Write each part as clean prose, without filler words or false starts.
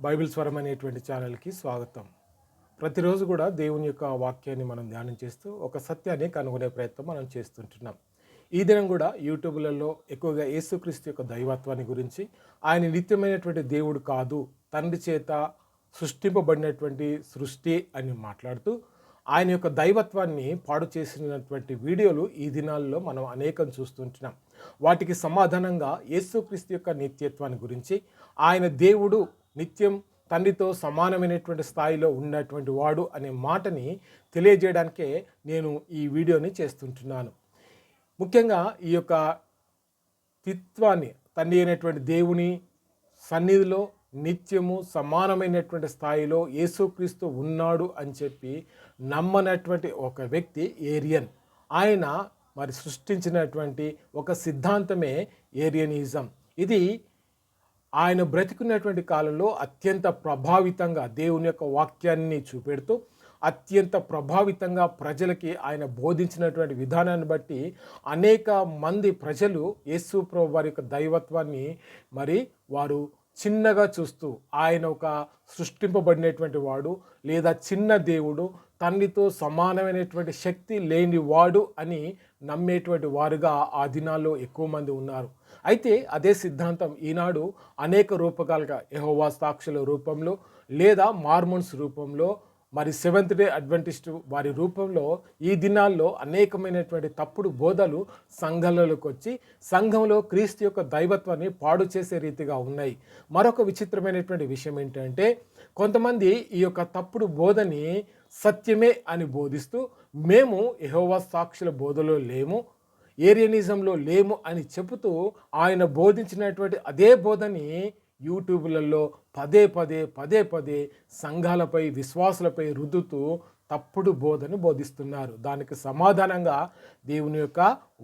Bible స్వరం అనేటువంటి ఛానల్కి స్వాగతం. ప్రతిరోజు కూడా దేవుని యొక్క వాక్యాన్ని మనం ధ్యానం చేస్తూ ఒక సత్యాన్ని కనుగొనే ప్రయత్నం మనం చేస్తుంటున్నాం. ఈ దినం కూడా యూట్యూబ్లలో ఎక్కువగా యేసుక్రీస్తు యొక్క దైవత్వాన్ని గురించి, ఆయన నిత్యమైనటువంటి దేవుడు కాదు, తండ్రి చేత సృష్టింపబడినటువంటి సృష్టి అని మాట్లాడుతూ ఆయన యొక్క దైవత్వాన్ని పాడు చేసినటువంటి వీడియోలు ఈ దినాల్లో మనం అనేకం చూస్తుంటున్నాం. వాటికి సమాధానంగా యేసుక్రీస్తు యొక్క నిత్యత్వాన్ని గురించి, ఆయన దేవుడు నిత్యం తండ్రితో సమానమైనటువంటి స్థాయిలో ఉన్నటువంటి వాడు అనే మాటని తెలియజేయడానికే నేను ఈ వీడియోని చేస్తుంటున్నాను. ముఖ్యంగా ఈ యొక్క త్రిత్వాన్ని, తండ్రి అయినటువంటి దేవుని సన్నిధిలో నిత్యము సమానమైనటువంటి స్థాయిలో యేసుక్రీస్తు ఉన్నాడు అని చెప్పి నమ్మనటువంటి ఒక వ్యక్తి ఏరియన్. ఆయన మరి సృష్టించినటువంటి ఒక సిద్ధాంతమే ఏరియనిజం. ఇది ఆయన బ్రతికున్నటువంటి కాలంలో అత్యంత ప్రభావితంగా దేవుని యొక్క వాక్యాన్ని చూపెడుతూ అత్యంత ప్రభావితంగా ప్రజలకి ఆయన బోధించినటువంటి విధానాన్ని బట్టి అనేక మంది ప్రజలు యేసు ప్రభు వారి యొక్క దైవత్వాన్ని మరి వారు చిన్నగా చూస్తూ, ఆయన ఒక సృష్టింపబడినటువంటి వాడు లేదా చిన్న దేవుడు, తండ్రితో సమానమైనటువంటి శక్తి లేని వాడు అని నమ్మేటువంటి వారుగా ఆ దినాల్లో ఎక్కువ మంది ఉన్నారు. అయితే అదే సిద్ధాంతం ఈనాడు అనేక రూపకాలుగా యెహోవా సాక్షుల రూపంలో లేదా మార్మోన్స్ రూపంలో మరి సెవెంత్ డే అడ్వెంటిస్ట్ వారి రూపంలో ఈ దినాల్లో అనేకమైనటువంటి తప్పుడు బోధలు సంఘాలలోకి వచ్చి సంఘంలో క్రీస్తు యొక్క దైవత్వాన్ని పాడు చేసే రీతిగా ఉన్నాయి. మరొక విచిత్రమైనటువంటి విషయం ఏంటంటే, కొంతమంది ఈ యొక్క తప్పుడు బోధని సత్యమే అని బోధిస్తూ మేము యెహోవా సాక్షుల బోధలో లేము, ఏరియనిజంలో లేము అని చెబుతూ ఆయన బోధించినటువంటి అదే బోధని యూట్యూబ్లలో పదే పదే సంఘాలపై, విశ్వాసులపై రుద్దుతూ తప్పుడు బోధను బోధిస్తున్నారు. దానికి సమాధానంగా దేవుని యొక్క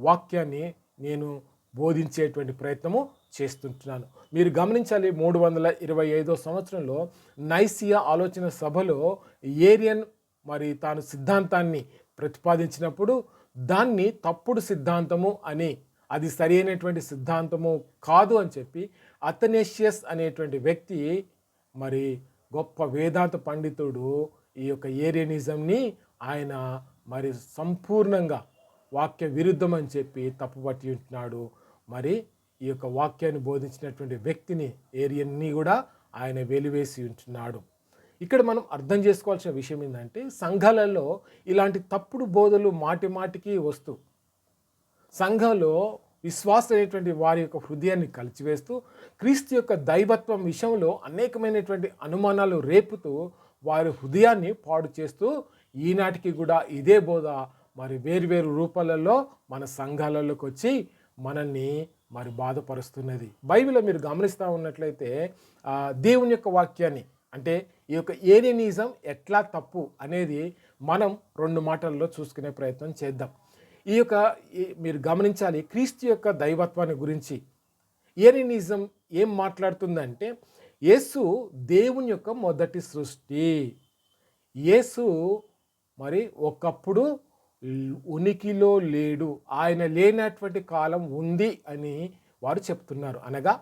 వాక్యాన్ని నేను బోధించేటువంటి ప్రయత్నము చేస్తుంటున్నాను. మీరు గమనించాలి, 325 సంవత్సరంలో నైసియా ఆలోచన సభలో ఏరియన్ మరి తాను సిద్ధాంతాన్ని ప్రతిపాదించినప్పుడు దాన్ని తప్పుడు సిద్ధాంతము అని, అది సరి అయినటువంటి సిద్ధాంతము కాదు అని చెప్పి అథనేషియస్ అనేటువంటి వ్యక్తి, మరి గొప్ప వేదాంత పండితుడు, ఈ యొక్క ఏరియనిజంని ఆయన మరి సంపూర్ణంగా వాక్య విరుద్ధం అని చెప్పి తప్పుపట్టి ఉంటున్నాడు. మరి ఈ యొక్క వాక్యాన్ని బోధించినటువంటి వ్యక్తిని, ఏరియన్ని కూడా ఆయన వెలివేసి ఉంటున్నాడు. ఇక్కడ మనం అర్థం చేసుకోవాల్సిన విషయం ఏంటంటే, సంఘాలలో ఇలాంటి తప్పుడు బోధలు మాటి మాటికి వస్తూ సంఘంలో విశ్వాసం అనేటువంటి వారి యొక్క హృదయాన్ని కలిచివేస్తూ క్రీస్తు యొక్క దైవత్వం విషయంలో అనేకమైనటువంటి అనుమానాలు రేపుతూ వారి హృదయాన్ని పాడు చేస్తూ ఈనాటికి కూడా ఇదే బోధ మరి వేరువేరు రూపాలలో మన సంఘాలలోకి వచ్చి మనల్ని మరి బాధపరుస్తున్నది. బైబిల్లో మీరు గమనిస్తూ ఉన్నట్లయితే దేవుని యొక్క వాక్యాన్ని, అంటే ఈ యొక్క ఏరియనిజం ఎట్లా తప్పు అనేది మనం 2 మాటల్లో చూసుకునే ప్రయత్నం చేద్దాం. మీరు గమనించాలి, క్రీస్తు యొక్క దైవత్వాన్ని గురించి ఏరియనిజం ఏం మాట్లాడుతుందంటే, యేసు దేవుని యొక్క మొదటి సృష్టి, యేసు మరి ఒకప్పుడు ఉనికిలో లేడు, ఆయన లేనటువంటి కాలం ఉంది అని వారు చెప్తున్నారు. అనగా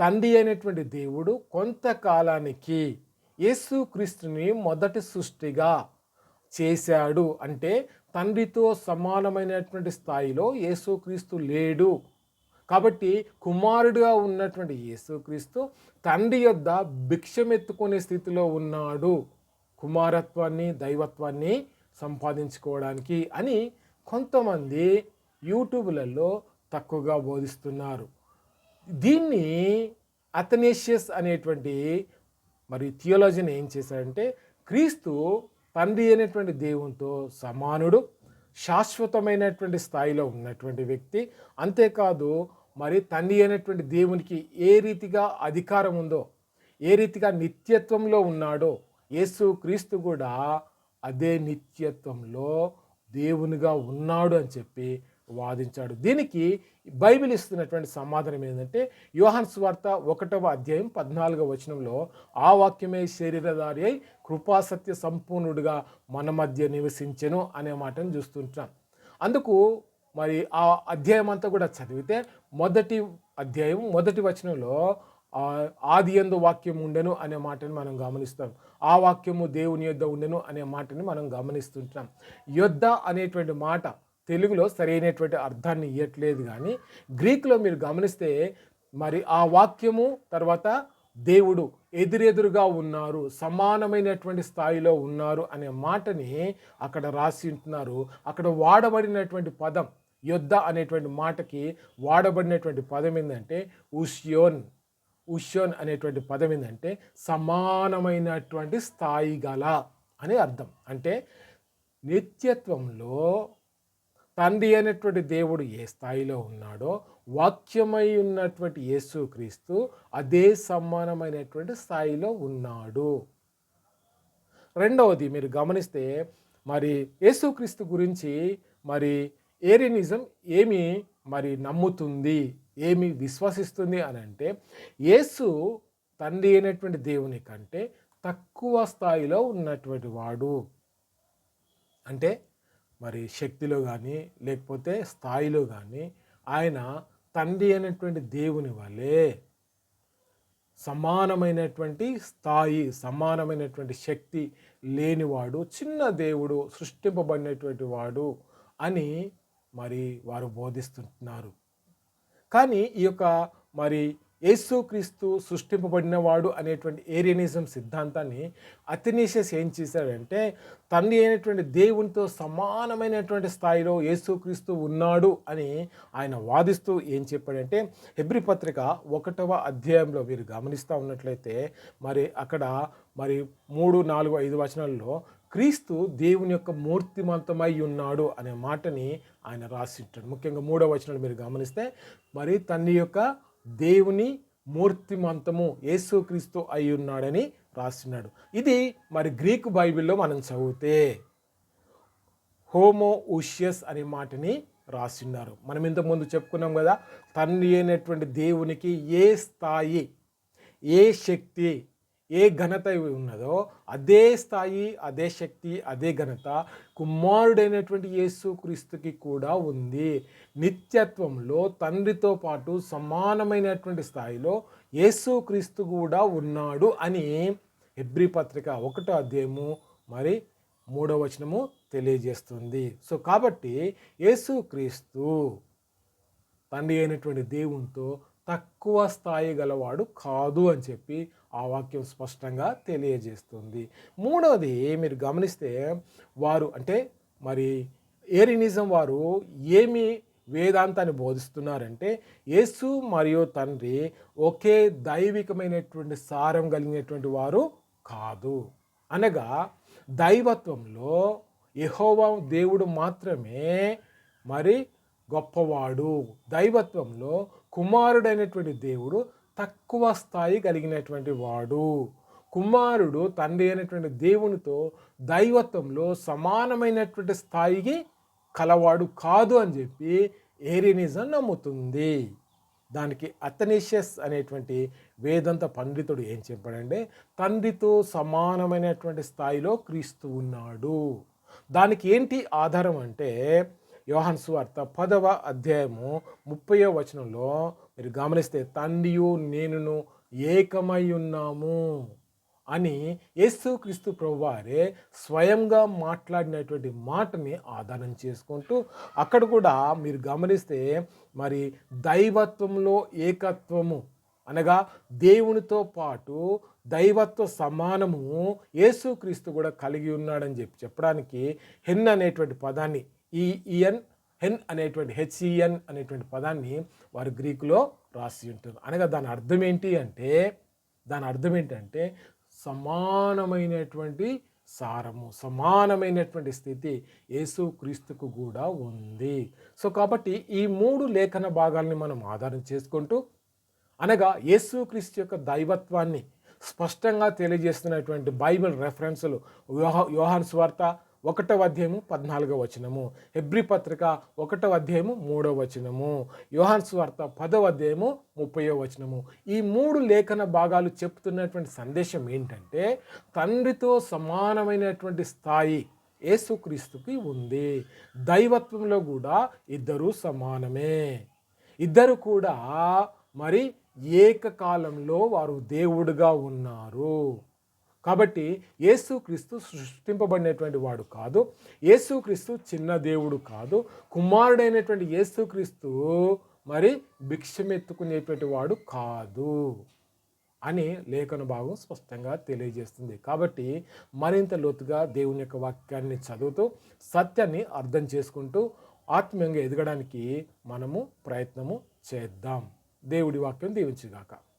తండ్రి అయినటువంటి దేవుడు కొంతకాలానికి యేసుక్రీస్తుని మొదటి సృష్టిగా చేశాడు. అంటే తండ్రితో సమానమైనటువంటి స్థాయిలో యేసుక్రీస్తు లేడు. కాబట్టి కుమారుడిగా ఉన్నటువంటి యేసుక్రీస్తు తండ్రి యొద్ద భిక్షమెత్తుకునే స్థితిలో ఉన్నాడు, కుమారత్వాన్ని, దైవత్వాన్ని సంపాదించుకోవడానికి అని కొంతమంది యూట్యూబ్లలో తక్కువగా బోధిస్తున్నారు. దీన్ని అథనేషియస్ అనేటువంటి మరి థియాలజీని ఏం చేశాడంటే, క్రీస్తు తండ్రి అయినటువంటి దేవునితో సమానుడు, శాశ్వతమైనటువంటి స్థాయిలో ఉన్నటువంటి వ్యక్తి. అంతేకాదు, మరి తండ్రి అయినటువంటి దేవునికి ఏ రీతిగా అధికారం ఉందో, ఏ రీతిగా నిత్యత్వంలో ఉన్నాడో, యేసు క్రీస్తు కూడా అదే నిత్యత్వంలో దేవునిగా ఉన్నాడు అని చెప్పి వాదించాడు. దీనికి బైబిల్ ఇస్తున్నటువంటి సమాధానం ఏంటంటే, యోహాను సువార్త 1వ అధ్యాయం 14వ వచనంలో ఆ వాక్యమే శరీరధారి అయి కృపాసత్య సంపూర్ణుడిగా మన మధ్య నివసించెను అనే మాటను చూస్తుంటాం. అందుకు మరి ఆ అధ్యాయం అంతా కూడా చదివితే మొదటి అధ్యాయం 1వ వచనంలో ఆదియందు వాక్యం ఉండెను అనే మాటని మనం గమనిస్తాం. ఆ వాక్యము దేవుని యొద్ద ఉండెను అనే మాటని మనం గమనిస్తుంటున్నాం. యొద్ద అనేటువంటి మాట తెలుగులో సరైనటువంటి అర్థాన్ని ఇయ్యట్లేదు కానీ గ్రీకులో మీరు గమనిస్తే మరి ఆ వాక్యము తర్వాత దేవుడు ఎదురెదురుగా ఉన్నారు, సమానమైనటువంటి స్థాయిలో ఉన్నారు అనే మాటని అక్కడ రాసి ఉంటున్నారు. అక్కడ వాడబడినటువంటి పదం యొద్ద అనేటువంటి మాటకి వాడబడినటువంటి పదం ఏంటంటే ఉష్యోన్. ఉష్యోన్ అనేటువంటి పదం ఏంటంటే సమానమైనటువంటి స్థాయి గల అని అర్థం. అంటే నిత్యత్వంలో తండ్రి అయినటువంటి దేవుడు ఏ స్థాయిలో ఉన్నాడో వాక్యమై ఉన్నటువంటి యేసుక్రీస్తు అదే సమానమైనటువంటి స్థాయిలో ఉన్నాడు. రెండవది మీరు గమనిస్తే మరి యేసుక్రీస్తు గురించి మరి ఏరియనిజం ఏమి మరి నమ్ముతుంది, ఏమి విశ్వసిస్తుంది అని అంటే యేసు తండ్రి అయినటువంటి దేవుని కంటే తక్కువ స్థాయిలో ఉన్నటువంటి వాడు. అంటే మరి శక్తిలో కానీ లేకపోతే స్థాయిలో కానీ ఆయన తండ్రి అయినటువంటి దేవుని వలె సమానమైనటువంటి స్థాయి, సమానమైనటువంటి శక్తి లేనివాడు, చిన్న దేవుడు, సృష్టింపబడినటువంటి వాడు అని మరి వారు బోధిస్తున్నారు. కానీ ఈ యొక్క మరి యేసుక్రీస్తు సృష్టింపబడినవాడు అనేటువంటి ఏరియనిజం సిద్ధాంతాన్ని అథెనీషియస్ ఏం చేశాడంటే తండ్రి అయినటువంటి దేవునితో సమానమైనటువంటి స్థాయిలో యేసుక్రీస్తు ఉన్నాడు అని ఆయన వాదిస్తూ ఏం చెప్పాడంటే హెబ్రీ పత్రిక 1వ అధ్యాయంలో మీరు గమనిస్తూ ఉన్నట్లయితే మరి అక్కడ మరి 3, 4, 5 వచనాల్లో క్రీస్తు దేవుని యొక్క మూర్తిమంతమై ఉన్నాడు అనే మాటని ఆయన రాసింటాడు. ముఖ్యంగా 3వ వచనాలు మీరు గమనిస్తే మరి తండ్రి యొక్క దేవుని మూర్తిమంతము యేసుక్రీస్తు అయి ఉన్నాడని రాస్తున్నాడు. ఇది మరి గ్రీకు బైబిల్లో మనం చదివితే హోమో ఉషియస్ అనే మాటని రాసిన్నారు. మనం ఇంతకుముందు చెప్పుకున్నాం కదా, తండ్రి అయినటువంటి దేవునికి ఏ స్థాయి, ఏ శక్తి, ఏ ఘనత ఉన్నదో అదే స్థాయి, అదే శక్తి, అదే ఘనత కుమారుడైనటువంటి యేసుక్రీస్తుకి కూడా ఉంది. నిత్యత్వంలో తండ్రితో పాటు సమానమైనటువంటి స్థాయిలో యేసుక్రీస్తు కూడా ఉన్నాడు అని హెబ్రీ పత్రిక 1వ అధ్యాయము మరి 3వ వచనము తెలియజేస్తుంది. సో కాబట్టి యేసుక్రీస్తు తండ్రి అయినటువంటి దేవునితో తక్కువ స్థాయి గలవాడు కాదు అని చెప్పి ఆ వాక్యం స్పష్టంగా తెలియజేస్తుంది. మూడవది మీరు గమనిస్తే వారు అంటే మరి ఏరియనిజం వారు ఏమి వేదాంతాన్ని బోధిస్తున్నారంటే యేసు మరియు తండ్రి ఒకే దైవికమైనటువంటి సారం కలిగినటువంటి వారు కాదు. అనగా దైవత్వంలో యెహోవా దేవుడు మాత్రమే మరి గొప్పవాడు. దైవత్వంలో కుమారుడైనటువంటి దేవుడు తక్కువ స్థాయి కలిగినటువంటి వాడు. కుమారుడు తండ్రి అయినటువంటి దేవునితో దైవత్వంలో సమానమైనటువంటి స్థాయికి కలవాడు కాదు అని చెప్పి ఏరియనిజం నమ్ముతుంది. దానికి అథెనీషియస్ అనేటువంటి వేదాంత పండితుడు ఏం చెప్పాడంటే తండ్రితో సమానమైనటువంటి స్థాయిలో క్రీస్తు ఉన్నాడు. దానికి ఏంటి ఆధారం అంటే యోహాను సువార్త 10వ అధ్యాయము 30వ వచనంలో మీరు గమనిస్తే తండ్రియు నేనును ఏకమై ఉన్నాము అని యేసుక్రీస్తు ప్రభువారే స్వయంగా మాట్లాడినటువంటి మాటని ఆధారం చేసుకుంటూ అక్కడ కూడా మీరు గమనిస్తే మరి దైవత్వంలో ఏకత్వము అనగా దేవునితో పాటు దైవత్వ సమానము యేసుక్రీస్తు కూడా కలిగి ఉన్నాడని చెప్పడానికి హెన్ అనేటువంటి పదాన్ని హెన్ అనేటువంటి హెచ్ఈఎన్ అనేటువంటి పదాన్ని వారు గ్రీకులో రాసి ఉంటారు. అనగా దాని అర్థం ఏంటంటే సమానమైనటువంటి సారము, సమానమైనటువంటి స్థితి యేసుక్రీస్తుకు కూడా ఉంది. సో కాబట్టి ఈ 3 లేఖన భాగాల్ని మనం ఆధారం చేసుకుంటూ అనగా యేసుక్రీస్తు యొక్క దైవత్వాన్ని స్పష్టంగా తెలియజేస్తున్నటువంటి బైబిల్ రెఫరెన్సులు యోహాను సువార్త 1వ అధ్యాయము 14వ వచనము, హెబ్రీ పత్రిక 1వ అధ్యాయము 3వ వచనము, యోహాను సువార్త 10వ అధ్యాయము 30వ వచనము. ఈ 3 లేఖన భాగాలు చెప్తున్నటువంటి సందేశం ఏంటంటే తండ్రితో సమానమైనటువంటి స్థాయి యేసుక్రీస్తుకి ఉంది. దైవత్వంలో కూడా ఇద్దరు సమానమే. ఇద్దరు కూడా మరి ఏకకాలంలో వారు దేవుడుగా ఉన్నారు. కాబట్టి యేసుక్రీస్తు సృష్టింపబడినటువంటి వాడు కాదు. యేసుక్రీస్తు చిన్న దేవుడు కాదు. కుమారుడైనటువంటి యేసుక్రీస్తు మరి భిక్షమెత్తుకునేటువంటి వాడు కాదు అని లేఖన భాగం స్పష్టంగా తెలియజేస్తుంది. కాబట్టి మరింత లోతుగా దేవుని యొక్క వాక్యాన్ని చదువుతూ సత్యాన్ని అర్థం చేసుకుంటూ ఆత్మీయంగా ఎదగడానికి మనము ప్రయత్నము చేద్దాం. దేవుడి వాక్యం దీవించుగాక.